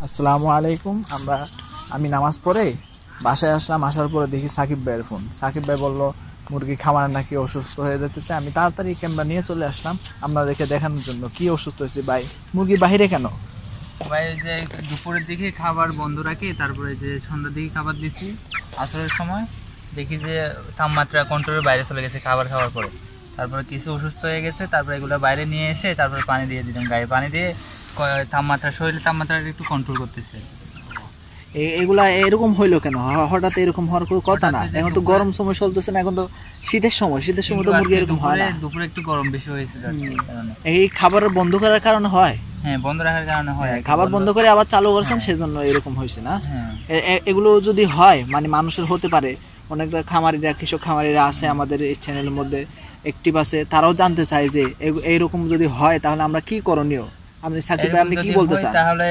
আসসালামু আলাইকুম। আমি নামাজ পড়ে বাসায় আসলাম। আসার পরে দেখি সাকিব ভাইয়ের ফোন। সাকিব ভাই বলল মুরগি খামার নাকি অসুস্থ হয়ে যেতেছে। আমি তাড়াতাড়ি ক্যামেরা নিয়ে চলে আসলাম আপনাদেরকে দেখানোর জন্য কি অসুস্থ হয়েছে। ভাই, মুরগি বাহিরে কেন? ভাই যে দুপুরের দিকে খাবার বন্ধ রাখি, তারপরে যে সন্ধ্যার দিকে খাবার দিচ্ছি, আসরের সময় দেখি যে তাপমাত্রা কন্ট্রোলের বাইরে চলে গেছে খাবার খাওয়ার পরে। তারপরে কিছু অসুস্থ হয়ে গেছে, তারপরে এগুলো বাইরে নিয়ে এসে তারপরে পানি দিয়ে দিলাম, গায়ে পানি দিয়ে তাপমাত্রা, শরীরের তাপমাত্রাটা একটু কন্ট্রোল করতেছে। এগুলা এরকম হইলো কেন? হঠাৎ এরকম হওয়ার কোনো কথা না। হঠাৎ এই যে এখন তো গরম সময় চলতেছে না, এখন তো শীতের সময়। শীতের সময় তো কিন্তু মুরগি আজকে এরকম হয় না। দুপুরে একটু গরম বেশি হয়েছে যার কারণে। এই খাবার বন্ধ করার কারণে হয়। হ্যাঁ, বন্ধ রাখার কারণে হয় আর কি। খাবার বন্ধ করে আবার চালু করছেন, হ্যাঁ। সেজন্য এরকম হয়েছে না? হ্যাঁ। এগুলো যদি হয়, মানে মানুষের হতে পারে। অনেকটা খামারিরা, কৃষক খামারিরা আছে আমাদের এই চ্যানেলের মধ্যে অ্যাক্টিভ আছে, তারাও জানতে চায় যে এইরকম যদি হয় তাহলে আমরা কি করণীয়। আপনি সাকিব ভাই, এরকম আপনি কি যদি বলতে হয় চান? তাহলে